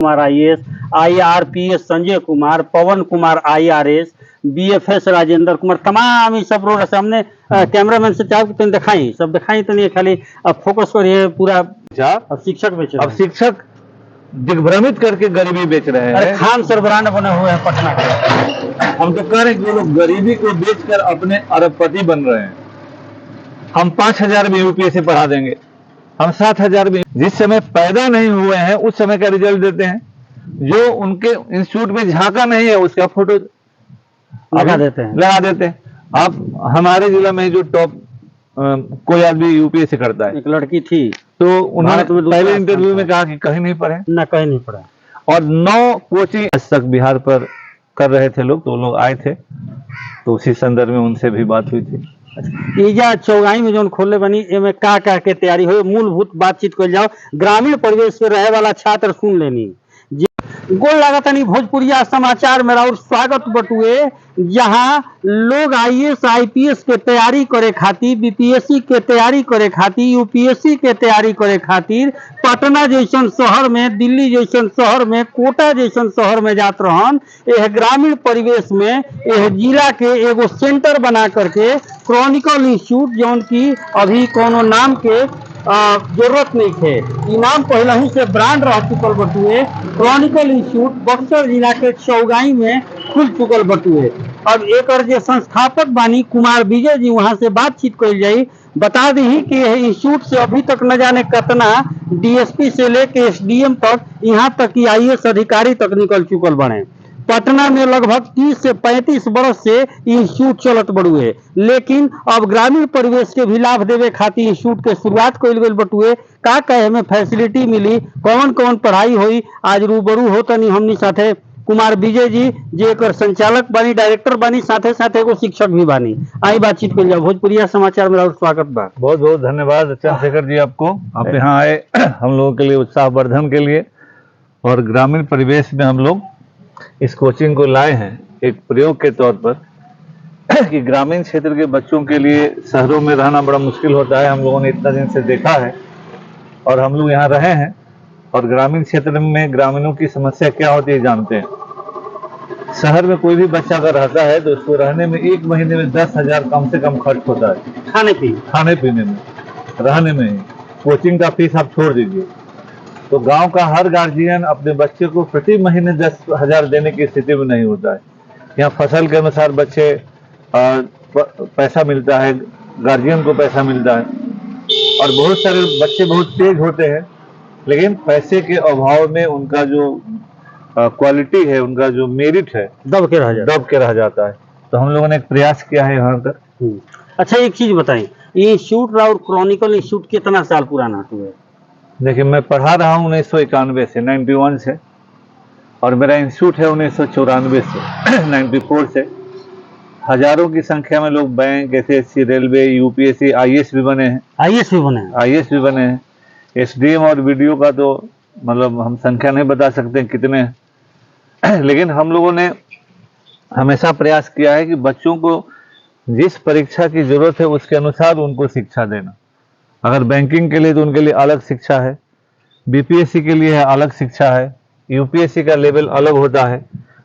Kumar IAS, IRPS Sanjay Kumar, पवन Kumar IRS, BFS Rajendra Kumar, तमाम ई सब road सामने कैमरामैन से चाह तनी दिखाई सब दिखाई तनी खाली अब फोकस करिए पूरा। अब शिक्षक बेच रहे अब शिक्षक दिग्भ्रमित करके गरीबी बेच रहे हैं। अरे खान सर ब्रांड बने हुए हैं पटना के। हम तो कह रहे हैं कि वो लोग गरीबी को बेचकर अपने अरबपति बन रहे हैं। हम 5,000 में यूपीएससी पढ़ा देंगे, हम 7,000 में, जिस समय पैदा नहीं हुए हैं उस समय का रिजल्ट देते हैं। जो उनके इंस्टीट्यूट में झांका नहीं है उसका फोटो लगा देते हैं। आप हमारे जिला में जो टॉप कोई आदमी यूपीएससी करता है, एक लड़की थी, तो उन्होंने पहले इंटरव्यू में कहा कि कहीं नहीं पढ़े ना, कहीं नहीं पढ़ा। और 9 कोचिंग आज तक बिहार पर कर रहे थे लोग, तो लोग आए थे, तो उसी संदर्भ में उनसे भी बात हुई थी। ईजा चौगाई में जो खोले बनी एमे का के तैयारी हो, मूलभूत बातचीत कर जाओ, ग्रामीण परिवेश में रहे वाला छात्र सुन लेनी। गोल लागतनी भोजपुरिया समाचार में और स्वागत बटुए, जहां लोग आईएएस आईपीएस के तैयारी करे खातिर, बीपीएससी के तैयारी करे खातिर, यूपीएससी के तैयारी करे खातिर पटना जैसन शहर में, दिल्ली जैसन शहर में, कोटा जैसन शहर में जात रहन। यह ग्रामीण परिवेश में यह जिला के एगो सेंटर बना करके क्रॉनिकल इंस्टीट्यूट, जौन की अभी कोनो नाम के जरूरत नहीं थे, इनाम पहले ही से ब्रांड रह चुकल बटुए, क्रॉनिकल इंस्टीट्यूट बक्सर जिला के चौगाई में खुल चुकल बटुए। अब एक जो संस्थापक बानी कुमार विजय जी, वहां से बातचीत कर जाई। बता दी कि यह इंस्टीट्यूट से अभी तक न जाने कितना डीएसपी से लेके एसडीएम तक, यहाँ तक कि आईएएस अधिकारी तक निकल चुकल बने। पटना में लगभग 30 से 35 बरस से इंस्टीट्यूट चलत बड़ुए, लेकिन अब ग्रामीण परिवेश के भी लाभ देवे खातिर इंस्टीट्यूट के शुरुआत कइल गइल बटुए। का कहे में फैसिलिटी मिली, कौन कौन पढ़ाई होई, आज रूबरू होतनी हमनी साथे कुमार विजय जी, जे एकर संचालक बानी, डायरेक्टर बानी, साथे साथे एगो शिक्षक भी बानी। आई बातचीत कर जाओ। भोजपुरिया समाचार में और स्वागत बा। बहुत बहुत धन्यवाद चंद्रशेखर जी आपको, आप यहाँ आए हम लोगों के लिए उत्साहवर्धन के लिए। और ग्रामीण परिवेश में हम लोग इस कोचिंग को लाए हैं एक प्रयोग के तौर पर कि ग्रामीण क्षेत्र के बच्चों के लिए शहरों में रहना बड़ा मुश्किल होता है। हम लोगों ने इतना दिन से देखा है और हम लोग यहाँ रहे हैं, और ग्रामीण क्षेत्र में ग्रामीणों की समस्या क्या होती है जानते हैं। शहर में कोई भी बच्चा अगर रहता है तो उसको रहने में 1 महीने में 10,000 कम से कम खर्च होता है, खाने पीने में, रहने में। कोचिंग का फीस आप छोड़ दीजिए। तो गांव का हर गार्जियन अपने बच्चे को प्रति महीने 10,000 देने की स्थिति में नहीं होता है। यहाँ फसल के अनुसार बच्चे पैसा मिलता है, गार्जियन को पैसा मिलता है, और बहुत सारे बच्चे बहुत तेज होते हैं, लेकिन पैसे के अभाव में उनका जो क्वालिटी है, उनका जो मेरिट है, दब के रह जाता है। तो हम लोगों ने एक प्रयास किया है यहाँ पर। अच्छा, एक चीज बताइए, ये इंस्टीट्यूट और क्रॉनिकल इंस्टीट्यूट कितना साल पुराना है? देखिए, मैं पढ़ा रहा हूँ 1991 से, 91 से, और मेरा इंस्टीट्यूट है 1994 से, 94 से। हजारों की संख्या में लोग bank, SSC, railway, UPSC, IAS भी बने हैं। आईएएस भी बने हैं। एसडीएम और वीडियो का तो मतलब हम संख्या नहीं बता सकते कितने हैं। लेकिन हम लोगों ने हमेशा प्रयास किया है कि बच्चों को जिस परीक्षा की जरूरत है उसके अनुसार उनको शिक्षा देना। अगर बैंकिंग के लिए तो उनके लिए अलग शिक्षा है, बीपीएससी के लिए अलग शिक्षा है, यूपीएससी का लेवल अलग होता है।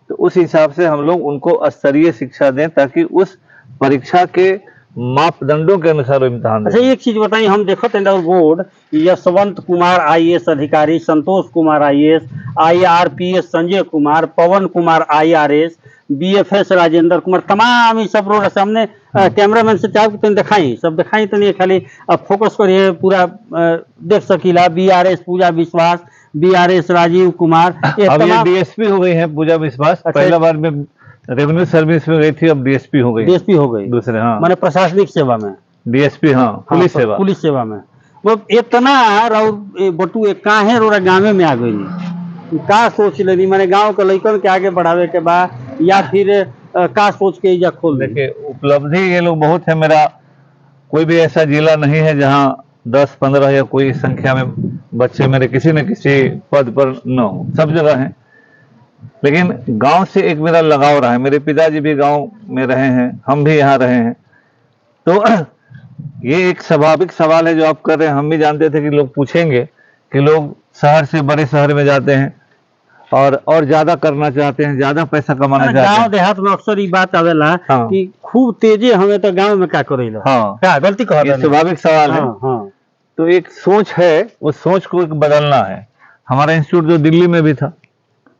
तो उस हिसाब से हम लोग उनको स्तरीय शिक्षा दें ताकि उस परीक्षा के मापदंडों के अनुसार इम्तिहान दें। अच्छा, एक चीज बताइए, हम देखते हैं बोर्ड, यशवंत कुमार आईएएस अधिकारी, संतोष कुमार आईएएस, आईआरपीएस संजय कुमार, पवन कुमार आईआरएस, बीएफएस राजेंद्र कुमार, तमाम ई सब रोड सामने कैमरामैन से चाह तनी दिखाई सब दिखाई तनी खाली फोकस करिए पूरा देख सकीला। बीआरएस पूजा विश्वास, बीआरएस राजीव कुमार, अब ये डीएसपी हो गई है पूजा विश्वास। अच्छा, पहला बार में रेवेन्यू सर्विस में गई थी, अब डीएसपी हो गई। दूसरे, हाँ, माने प्रशासनिक सेवा में डीएसपी, हाँ, पुलिस सेवा में। वो इतना बटुए काहे रोरा गाँव में आ गई, का सोच लेनी, मैंने गांव के लड़कन के आगे बढ़ावे के बाद, या फिर का सोच के इजा खोल? देखिए, उपलब्धि ये लोग बहुत है। मेरा कोई भी ऐसा जिला नहीं है जहां 10-15 या कोई संख्या में बच्चे मेरे किसी न किसी पद पर न हो, सब जगह हैं। लेकिन गांव से एक मेरा लगाव रहा है। मेरे पिताजी भी गांव में रहे हैं, हम भी यहाँ रहे हैं। तो ये एक स्वाभाविक सवाल है जो आप कर रहे हैं। हम भी जानते थे कि लोग पूछेंगे कि लोग शहर से बड़े शहर में जाते हैं, और ज्यादा करना चाहते हैं, ज्यादा पैसा कमाना चाहते गांव हैं। देहात में अक्सर ये बात आवेला हाँ। कि खूब तेजे हमें तो गांव में क्या करेला। हाँ, क्या गलती कह ये स्वाभाविक सवाल है। हाँ हाँ तो एक सोच है, उस सोच को एक बदलना है। हमारा इंस्टीट्यूट जो दिल्ली में भी था,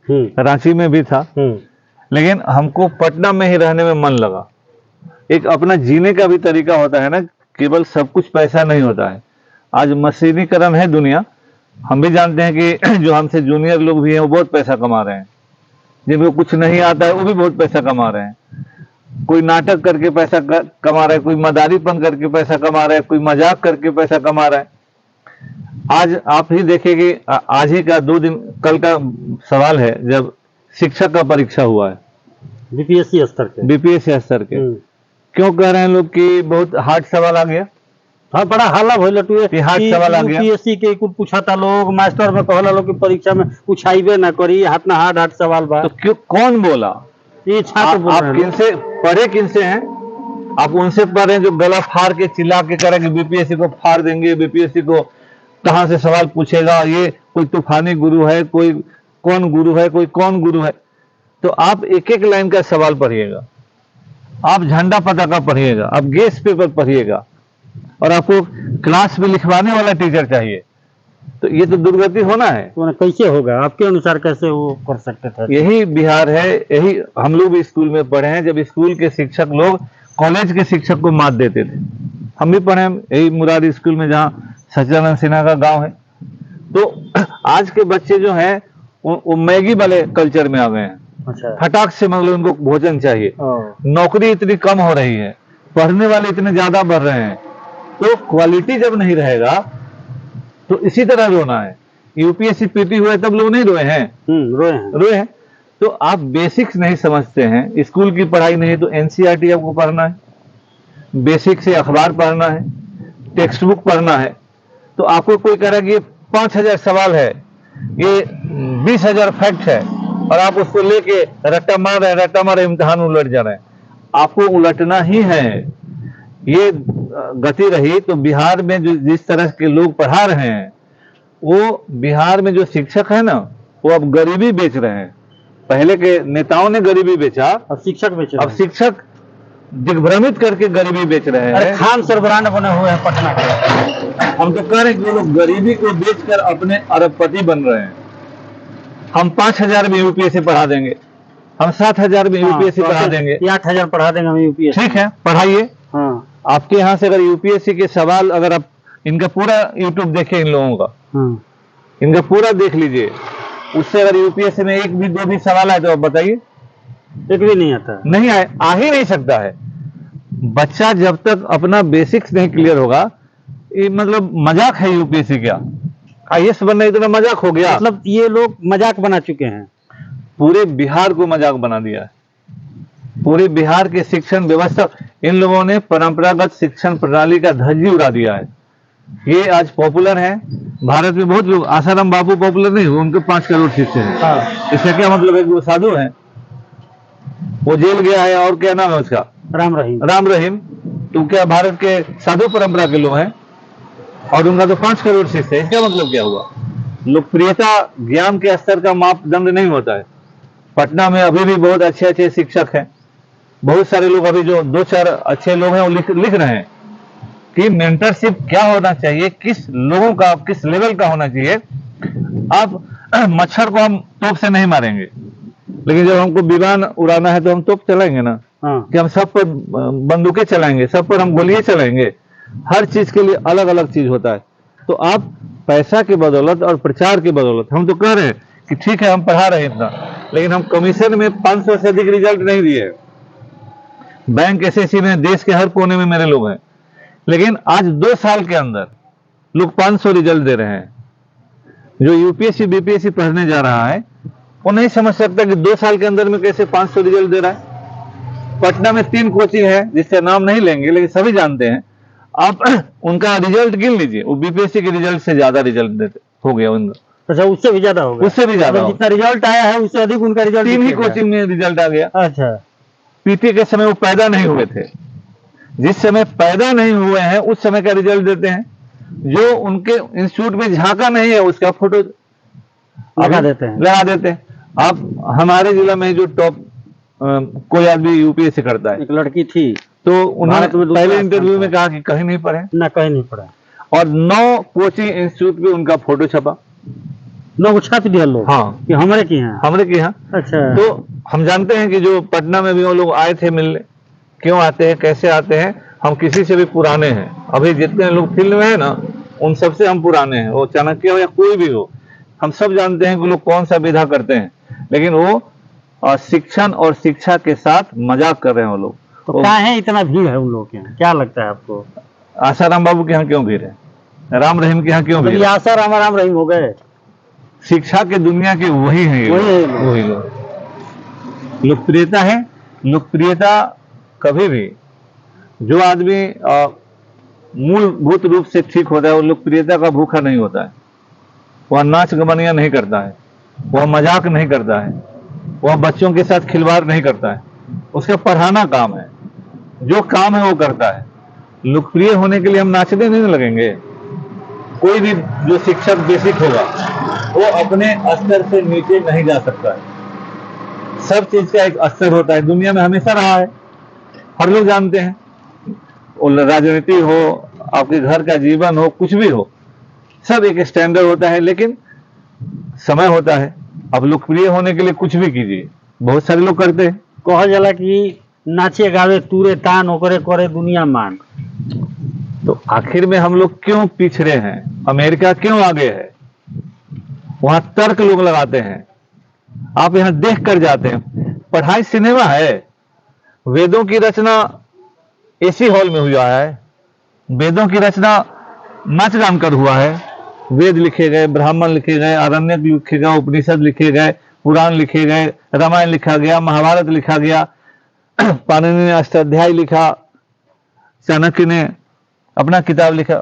रांची में भी था, लेकिन हमको पटना में ही रहने में मन लगा। एक अपना जीने का भी तरीका होता है ना, केवल सब कुछ पैसा नहीं होता है। आज मशीनीकरण है दुनिया, हम भी जानते हैं कि जो हमसे जूनियर लोग भी हैं वो बहुत पैसा कमा रहे हैं, जिनको कुछ नहीं आता है वो भी बहुत पैसा कमा रहे हैं। कोई नाटक करके पैसा कमा रहा है, कोई मदारीपन करके पैसा कमा रहा है, कोई मजाक करके पैसा कमा रहा है। आज आप ही देखिए कि आज ही का 2 दिन कल का सवाल है, जब शिक्षक का परीक्षा हुआ है बीपीएससी स्तर के क्यों कह रहे हैं लोग कि बहुत हार्ड सवाल आ गया? हाँ, बड़ा हाला भइल टुए हार्ड सवाल आ गया। यूपीएससी के कुछ पूछाता लोग, मास्टर में कहला लोग कि परीक्षा में पूछाइबे ना करी, हाथ ना हार्ड सवाल बा। तो क्यों, कौन बोला? ये छात्र बोल आप रहे हैं। किनसे पढ़े, किनसे हैं? आप उनसे पढ़े जो गला फाड़ के चिल्ला के कह रहे कि बीपीएससी को फाड़ देंगे, बीपीएससी को कहां से सवाल पूछेगा, ये कोई तूफानी गुरु है, कोई कौन गुरु है, कोई कौन गुरु है। तो आप एक एक लाइन का सवाल पढ़िएगा, आप झंडा पताका पढ़िएगा, आप गेस पेपर पढ़िएगा, और आपको क्लास में लिखवाने वाला टीचर चाहिए। तो ये तो दुर्गति होना है। तो कैसे होगा आपके अनुसार, कैसे वो कर सकते थे? यही बिहार है, यही हम लोग भी स्कूल में पढ़े हैं, जब स्कूल के शिक्षक लोग कॉलेज के शिक्षक को मात देते थे। हम भी पढ़े हैं यही मुरारी स्कूल में, जहाँ सच्चिदानंद सिन्हा का गांव है। तो आज के बच्चे जो हैं वो मैगी वाले कल्चर में आ गए हैं। अच्छा, फटाक से मतलब उनको भोजन चाहिए। नौकरी इतनी कम हो रही है, पढ़ने वाले इतने ज्यादा बढ़ रहे हैं, तो क्वालिटी जब नहीं रहेगा तो इसी तरह रोना है। यूपीएससी पीटी हुए तब लोग नहीं रोए हैं? रोए हैं। तो आप बेसिक्स नहीं समझते हैं, स्कूल की पढ़ाई नहीं, तो एनसीईआरटी आपको पढ़ना है, बेसिक से अखबार पढ़ना है, टेक्स्ट बुक पढ़ना है। तो आपको कोई कह रहा है कि ये 5000 सवाल है, ये 20,000 फैक्ट है, और आप उसको लेके रट्टा मार रहे हैं, रट्टा मारे इम्तिहान उलट जा रहे हैं। आपको उलटना ही है। ये गति रही तो बिहार में जो जिस तरह के लोग पढ़ा रहे हैं, वो बिहार में जो शिक्षक है ना, वो अब गरीबी बेच रहे हैं। पहले के नेताओं ने गरीबी बेचा, अब शिक्षक बेच रहे हैं। अब शिक्षक दिग्भ्रमित करके गरीबी बेच रहे हैं। खान सरबराह बने हुए हैं पटना के। हम तो कह रहे हैं कि वो लोग गरीबी को बेचकर अपने अरबपति बन रहे हैं। हम 5,000 में यूपीएससी पढ़ा देंगे, हम 7,000 में यूपीएससी पढ़ा देंगे, 8,000 पढ़ा देंगे हम यूपीएससी। ठीक है, पढ़ाइए। हाँ, आपके यहाँ से अगर यूपीएससी के सवाल, अगर आप इनका पूरा यूट्यूब देखें, इन लोगों का इनका पूरा देख लीजिए, उससे अगर यूपीएससी में एक भी दो भी सवाल आए तो आप बताइए। एक भी नहीं आता, नहीं आए, आ ही नहीं सकता है। बच्चा जब तक अपना बेसिक्स नहीं क्लियर होगा, ये मतलब मजाक है यूपीएससी क्या? आईएएस बनना इतना मजाक हो गया। मतलब ये लोग मजाक बना चुके हैं, पूरे बिहार को मजाक बना दिया है। पूरे बिहार के शिक्षण व्यवस्था, इन लोगों ने परंपरागत शिक्षण प्रणाली का धज्जी उड़ा दिया है। ये आज पॉपुलर है भारत में। बहुत लोग, आसाराम बापू पॉपुलर नहीं हुए, उनके 5 करोड़ शिष्य हैं। हाँ। इसका क्या मतलब है कि वो साधु हैं, वो जेल गया है, और क्या नाम है उसका, राम रहीम। तो क्या भारत के साधु परंपरा के लोग हैं, और उनका तो 5 करोड़ शिष्य है। इसका मतलब क्या हुआ? लोकप्रियता ज्ञान के स्तर का मापदंड नहीं होता है। पटना में अभी भी बहुत अच्छे अच्छे शिक्षक हैं। बहुत सारे लोग, अभी जो 2-4 अच्छे लोग हैं, वो लिख रहे हैं कि मेंटरशिप क्या होना चाहिए, किस लोगों का, किस लेवल का होना चाहिए। अब मच्छर को हम तोप से नहीं मारेंगे, लेकिन जब हमको विमान उड़ाना है तो हम तोप चलाएंगे ना। कि हम सब पर बंदूकें चलाएंगे, सब पर हम गोलियां चलाएंगे। हर चीज के लिए अलग अलग चीज होता है। तो आप पैसा के बदौलत और प्रचार के बदौलत, हम तो कह रहे हैं कि ठीक है हम पढ़ा रहे हैं इतना, लेकिन हम कमीशन में 500 से अधिक रिजल्ट नहीं दिए। बैंक एसएससी में देश के हर कोने में मेरे लोग हैं, लेकिन आज 2 साल के अंदर लोग 500 रिजल्ट दे रहे हैं। जो यूपीएससी बीपीएससी पढ़ने जा रहा है वो नहीं समझ सकता कि 2 साल के अंदर में कैसे 500 रिजल्ट दे रहा है। पटना में 3 कोचिंग है, जिसका नाम नहीं लेंगे, लेकिन सभी जानते हैं। आप उनका रिजल्ट गिन लीजिए, वो बीपीएससी के रिजल्ट से ज्यादा रिजल्ट देते हो गया उनका। अच्छा, उससे भी ज्यादा होगा? उससे भी ज्यादा, जितना रिजल्ट आया है उससे अधिक उनका रिजल्ट। 3 ही कोचिंग में रिजल्ट आ गया। अच्छा, पीटी के समय वो पैदा नहीं हुए थे। जिस समय पैदा नहीं हुए हैं उस समय का रिजल्ट देते हैं। जो उनके इंस्टीट्यूट में झांका नहीं है उसका फोटो लगा देते हैं। आप हमारे जिला में जो टॉप कोई आदमी यूपीएससी करता है, एक लड़की थी, तो उन्होंने भारत में दूसरा पहले स्थान इंटरव्यू था। में कहा कि कहीं नहीं पढ़े, ना कहीं नहीं पड़ा, और 9 कोचिंग इंस्टीट्यूट पे उनका फोटो छपा। लोग छाप दिया लोग, हाँ, कि हमारे की हैं। हमरे के यहाँ। अच्छा, तो हम जानते हैं कि जो पटना में भी वो लोग आए थे मिलने, क्यों आते हैं, कैसे आते हैं, हम किसी से भी पुराने हैं। अभी जितने लोग फील्ड में है ना, उन सबसे हम पुराने हैं। वो चाणक्य हो या कोई भी हो, हम सब जानते हैं कि लोग कौन सा विधा करते हैं, लेकिन वो शिक्षण और शिक्षा के साथ मजाक कर रहे हैं वो लोग। तो क्या है इतना भीड़ है उन लोगों के यहाँ, क्या लगता है आपको? आसाराम बाबू के यहाँ क्यों भीड़ है, राम रहीम के यहाँ क्यों मतलब भीड़ ये है? आशा राम राम रहीम हो गए, शिक्षा के दुनिया के वही हैं ये वही लोग, हैं। वही लोग। लोकप्रियता है, लोकप्रियता कभी भी जो आदमी मूलभूत रूप से ठीक होता है, वो लोकप्रियता का भूखा नहीं होता है। वह नाच गवनिया नहीं करता है, वह मजाक नहीं करता है, वह बच्चों के साथ खिलवाड़ नहीं करता है। उसका पढ़ाना काम है, जो काम है वो करता है। लोकप्रिय होने के लिए हम नाचने नहीं लगेंगे। कोई भी जो शिक्षक बेसिक होगा वो अपने स्तर से नीचे नहीं जा सकता है। सब चीज का एक स्तर होता है, दुनिया में हमेशा रहा है, हर लोग जानते हैं। वो राजनीति हो, आपके घर का जीवन हो, कुछ भी हो, सब एक स्टैंडर्ड होता है, लेकिन समय होता है। अब लोकप्रिय होने के लिए कुछ भी कीजिए, बहुत सारे लोग करते हैं। कहल जाला कि नाचे गावे तूरे तान ओकरे करे दुनिया मान। तो आखिर में हम लोग क्यों पिछड़े हैं, अमेरिका क्यों आगे है? वहां तर्क लोग लगाते हैं, आप यहां देख कर जाते हैं। पढ़ाई सिनेमा है, वेदों की रचना एसी हॉल में हुआ है, वेदों की रचना नाच गान कर हुआ है। वेद लिखे गए, ब्राह्मण लिखे गए, आरण्यक लिखे गए, उपनिषद लिखे गए, पुराण लिखे गए, रामायण लिखा गया, महाभारत लिखा गया, पाणिनि ने अष्टाध्यायी लिखा, चाणक्य ने अपना किताब लिखा,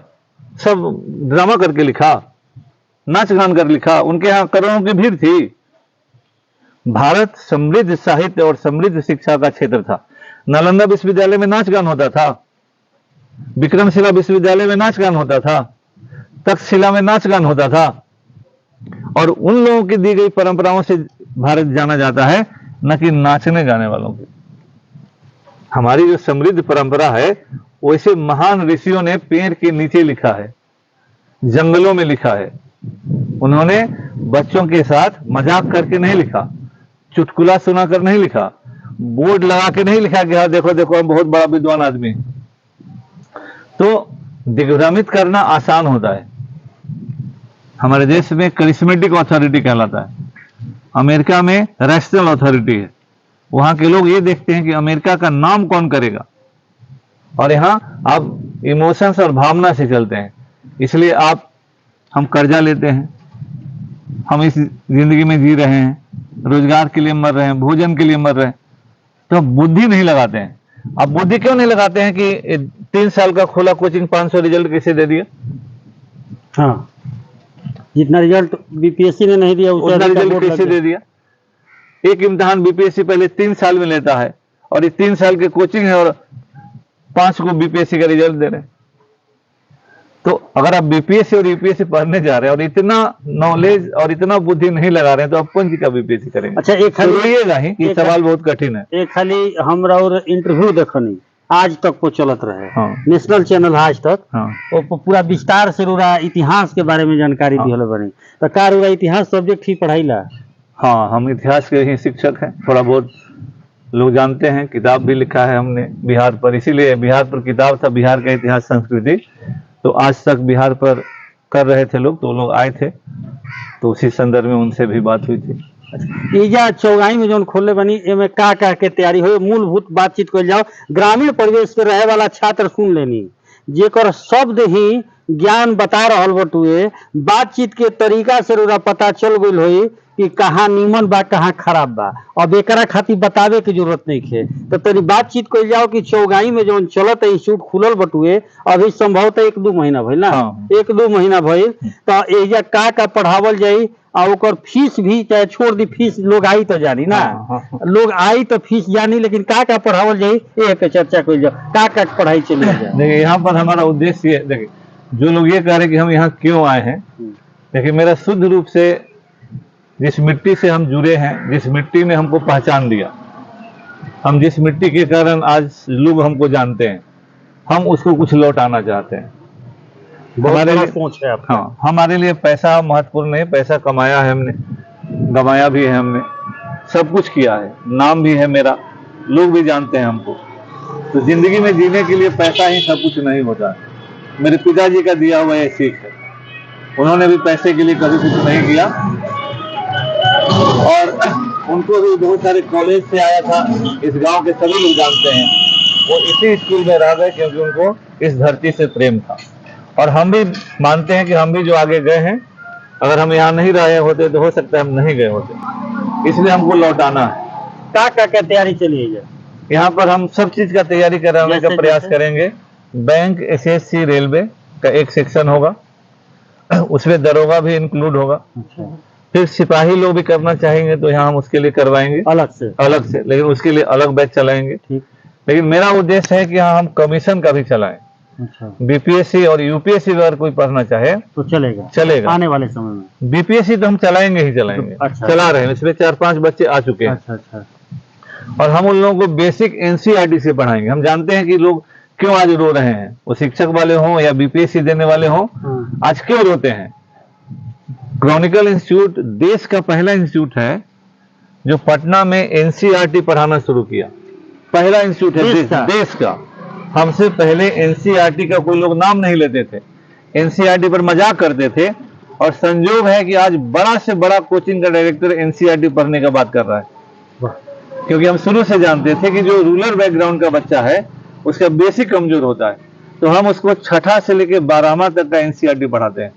सब ड्रामा करके लिखा, नाच गान कर लिखा। उनके यहाँ करोड़ों की भीड़ थी। भारत समृद्ध साहित्य और समृद्ध शिक्षा का क्षेत्र था। नालंदा विश्वविद्यालय में नाच गान होता था, विक्रमशिला विश्वविद्यालय में नाच गान होता था, तक्षशिला में नाच गान होता था। और उन लोगों की दी गई परंपराओं से भारत जाना जाता है, न कि नाचने गाने वालों की। हमारी जो समृद्ध परंपरा है, वैसे महान ऋषियों ने पेड़ के नीचे लिखा है, जंगलों में लिखा है। उन्होंने बच्चों के साथ मजाक करके नहीं लिखा, चुटकुला सुनाकर नहीं लिखा, बोर्ड लगा के नहीं लिखा कि हाँ देखो देखो हम बहुत बड़ा विद्वान आदमी हैं। तो दिग्भ्रमित करना आसान होता है। हमारे देश में करिश्मेटिक अथॉरिटी कहलाता है, अमेरिका में रैशनल अथॉरिटी है। वहां के लोग ये देखते हैं कि अमेरिका का नाम कौन करेगा, और यहाँ आप इमोशंस और भावना से चलते हैं। इसलिए हम कर्जा लेते हैं, हम इस जिंदगी में जी रहे हैं, रोजगार के लिए मर रहे हैं, भोजन के लिए मर रहे हैं, तो बुद्धि नहीं लगाते हैं। अब बुद्धि क्यों नहीं लगाते हैं कि 3 साल का खोला कोचिंग 500 रिजल्ट कैसे दे दिया? हाँ, जितना रिजल्ट बीपीएससी ने नहीं दिया उतना रिजल्ट कैसे दे दिया? एक इम्तिहान बीपीएससी पहले 3 साल में लेता है, और ये 3 साल के कोचिंग है, और 5 को बीपीएससी का रिजल्ट दे रहे हैं। तो अगर आप बीपीएससी और यूपीएससी पढ़ने जा रहे हैं और इतना नॉलेज और इतना बुद्धि नहीं लगा रहे हैं, तो आप कौन सी का बीपीएससी करेंगे? अच्छा, एक खाली ही कि सवाल बहुत कठिन है। एक खाली हमरा और इंटरव्यू देखनी आज तक को चलत रहे। हाँ। नेशनल चैनल आज तक। हाँ। वो पूरा विस्तार से पूरा इतिहास के बारे में जानकारी हाँ। दिहल बनी। तो का पूरा इतिहास सब्जेक्ट ही पढ़ाई ला? हाँ, हम इतिहास के ही शिक्षक हैं। थोड़ा बहुत लोग जानते हैं, किताब भी लिखा है हमने बिहार पर, इसीलिए बिहार पर किताब था, बिहार का इतिहास संस्कृति। तो आज तक बिहार पर कर रहे थे लोग, तो लोग आए थे, तो उसी संदर्भ में उनसे भी बात हुई थी। इजा चौगाई में जो खोले बनी एमे का के तैयारी हो, मूलभूत बातचीत कर जाओ, ग्रामीण परिवेश में रहे वाला छात्र सुन लेनी, जेकर शब्द ही ज्ञान बता रहल बटुए, बातचीत के तरीका से रोरा पता चल गई होई कि कहाँ नीमन बा कहाँ खराब बा। अब एकरा खातिर बतावे की जरूरत नहीं है। तो तेरी बातचीत कर जाओ कि चौगाई में जो चलत इंस्टीट्यूट खुलल बटुए, अभी संभवतः 1-2 महीना भइल ना। हाँ। 1-2 महीना भइल, तो एजा का पढ़ावल जाई, और ओकर फीस भी चाहे छोड़ दी, फीस लोग आई तो जानी ना। हाँ। लोग आई तो फीस जानी, लेकिन का पढ़ावल जाई एक चर्चा कर जाओ, का पढ़ाई चली जाए। देखिए, यहाँ पर हमारा उद्देश्य, देखिए जो लोग ये कह रहे हैं कि हम यहाँ क्यों आए हैं, देखिए मेरा शुद्ध रूप से जिस मिट्टी से हम जुड़े हैं, जिस मिट्टी ने हमको पहचान दिया, हम जिस मिट्टी के कारण आज लोग हमको जानते हैं, हम उसको कुछ लौटाना चाहते हैं। हमारे लिए सोच है आपका। हाँ, हमारे लिए पैसा महत्वपूर्ण नहीं, पैसा कमाया है हमने, गमाया भी है हमने, सब कुछ किया है, नाम भी है मेरा, लोग भी जानते हैं हमको। तो जिंदगी में जीने के लिए पैसा ही सब कुछ नहीं होता है। मेरे पिताजी का दिया हुआ ये सीख है, उन्होंने भी पैसे के लिए कभी कुछ नहीं किया, और उनको भी बहुत सारे कॉलेज से आया था, इस गांव के सभी लोग जानते हैं। वो इसी स्कूल में रह गए क्योंकि उनको इस धरती से प्रेम था। और हम भी मानते हैं कि हम भी जो आगे गए हैं, अगर हम यहाँ नहीं रहे होते तो हो सकता है हम नहीं गए होते, इसलिए हमको लौटाना है। क्या तैयारी चली है? यहाँ पर हम सब चीज का तैयारी कराने का प्रयास करेंगे। बैंक, एसएससी, रेलवे का एक सेक्शन होगा, उसमें दरोगा भी इंक्लूड होगा। अच्छा। फिर सिपाही लोग भी करना चाहेंगे तो यहाँ हम उसके लिए करवाएंगे अलग से, लेकिन उसके लिए अलग बैच चलाएंगे। लेकिन मेरा उद्देश्य है कि यहाँ हम कमीशन का भी चलाएं। अच्छा। बीपीएससी और यूपीएससी अगर कोई पढ़ना चाहे तो चलेगा आने वाले समय में। बीपीएससी तो हम चलाएंगे ही चलाएंगे। अच्छा। चला रहे हैं, इसमें 4-5 बच्चे आ चुके हैं। अच्छा। और हम उन लोगों को बेसिक एनसीईआरटी से पढ़ाएंगे। हम जानते हैं कि लोग क्यों आज रो रहे हैं, वो शिक्षक वाले हों या बीपीएससी देने वाले हों, आज क्यों रोते हैं। क्रॉनिकल इंस्टीट्यूट देश का पहला इंस्टीट्यूट है जो पटना में एनसीईआरटी पढ़ाना शुरू किया। पहला इंस्टीट्यूट है देश का। हमसे पहले एनसीईआरटी का कोई लोग नाम नहीं लेते थे, एनसीईआरटी पर मजाक करते थे। और संजोग है कि आज बड़ा से बड़ा कोचिंग का डायरेक्टर एनसीईआरटी पढ़ने का बात कर रहा है, क्योंकि हम शुरू से जानते थे कि जो रूरल बैकग्राउंड का बच्चा है उसका बेसिक कमजोर होता है, तो हम उसको छठा से लेकर 12वां तक का एनसीईआरटी पढ़ाते हैं।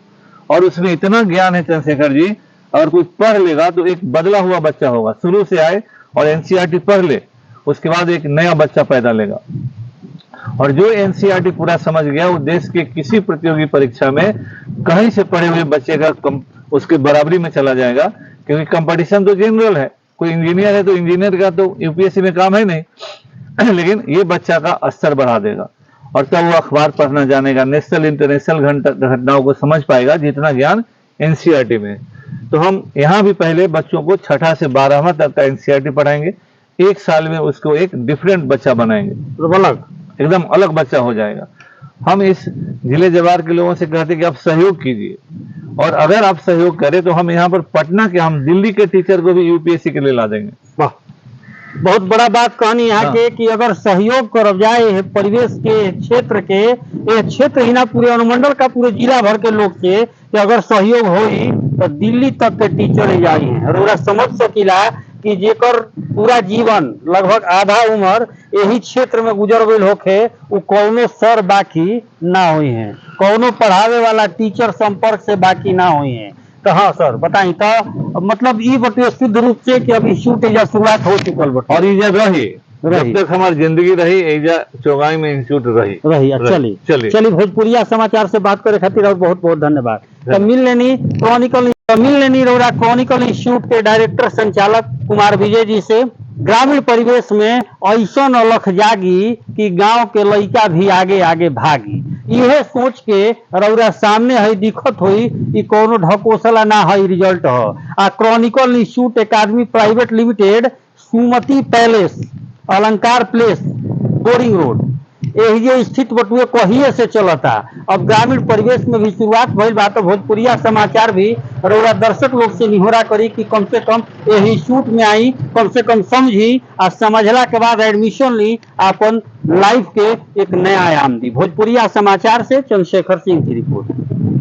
और उसमें इतना ज्ञान है चंद्रशेखर जी, अगर कोई पढ़ लेगा तो एक बदला हुआ बच्चा होगा। शुरू से आए और एनसीईआरटी पढ़ ले, उसके बाद एक नया बच्चा पैदा लेगा। और जो एनसीईआरटी पूरा समझ गया वो देश के किसी प्रतियोगी परीक्षा में कहीं से पढ़े हुए बच्चे का उसके बराबरी में चला जाएगा, क्योंकि कंपटीशन तो जनरल है। कोई इंजीनियर है तो इंजीनियर का तो यूपीएससी में काम है नहीं, लेकिन ये बच्चा का स्तर बढ़ा देगा। और तब वो अखबार पढ़ना जानेगा, नेशनल इंटरनेशनल घटनाओं को समझ पाएगा, जितना ज्ञान एनसीईआरटी में है। तो हम यहाँ भी पहले बच्चों को छठा से 12वां तक का एनसीईआरटी पढ़ाएंगे। एक साल में उसको एक डिफरेंट बच्चा बनाएंगे, तो एकदम अलग बच्चा हो जाएगा। हम इस जिले जवार के लोगों से कहते हैं कि आप सहयोग कीजिए, और अगर आप सहयोग करें तो हम यहाँ पर पटना के, हम दिल्ली के टीचर को भी यूपीएससी के लिए ला देंगे। वाह, बहुत बड़ा बात कहनी यहाँ के कि अगर सहयोग कर जाए परिवेश के क्षेत्र के, ये क्षेत्र ही ना पूरे अनुमंडल का, पूरे जिला भर के लोग से, कि अगर सहयोग हो तो दिल्ली तक के टीचर जाई हैं। और समझ सकीला कि जेकर पूरा जीवन लगभग आधा उम्र यही क्षेत्र में गुजर गई होके, वो कौनो सर बाकी ना हुई है, कौनो पढ़ावे वाला टीचर संपर्क से बाकी ना हुई है। तो हाँ सर बताई, तो मतलब ये बटे शुद्ध रूप से कि अभी शूट एजा शुरुआत हो चुकल बटे, और एजा रही जब तक हमारी जिंदगी रही, एजा चौगाई में इंस्टीट्यूट रही। चलिए भोजपुरिया समाचार से बात करे खातिर और बहुत बहुत धन्यवाद। तो मिल लेनी क्रॉनिकल इंस्टीट्यूट के डायरेक्टर संचालक कुमार विजय जी से। ग्रामीण परिवेश में ऐसा अलख जागी कि गांव के लड़का भी आगे आगे भागी, यह सोच के रौरा सामने है दिखत हुई कि कोनो ढकोसला ना है रिजल्ट हो। आ chronicle institute academy private limited, Sumati palace, Alankar place, boring road, यही स्थित बटुए कहिए से चलता। अब ग्रामीण परिवेश में भी शुरुआत भइल बा, तो भोजपुरिया समाचार भी रउरा दर्शक लोग से निहोरा करी कि कम से कम यही शूट में आई, कम से कम समझी, और समझला के बाद एडमिशन ली, अपन लाइफ के एक नया आयाम दी। भोजपुरिया समाचार से चंद्रशेखर सिंह की रिपोर्ट।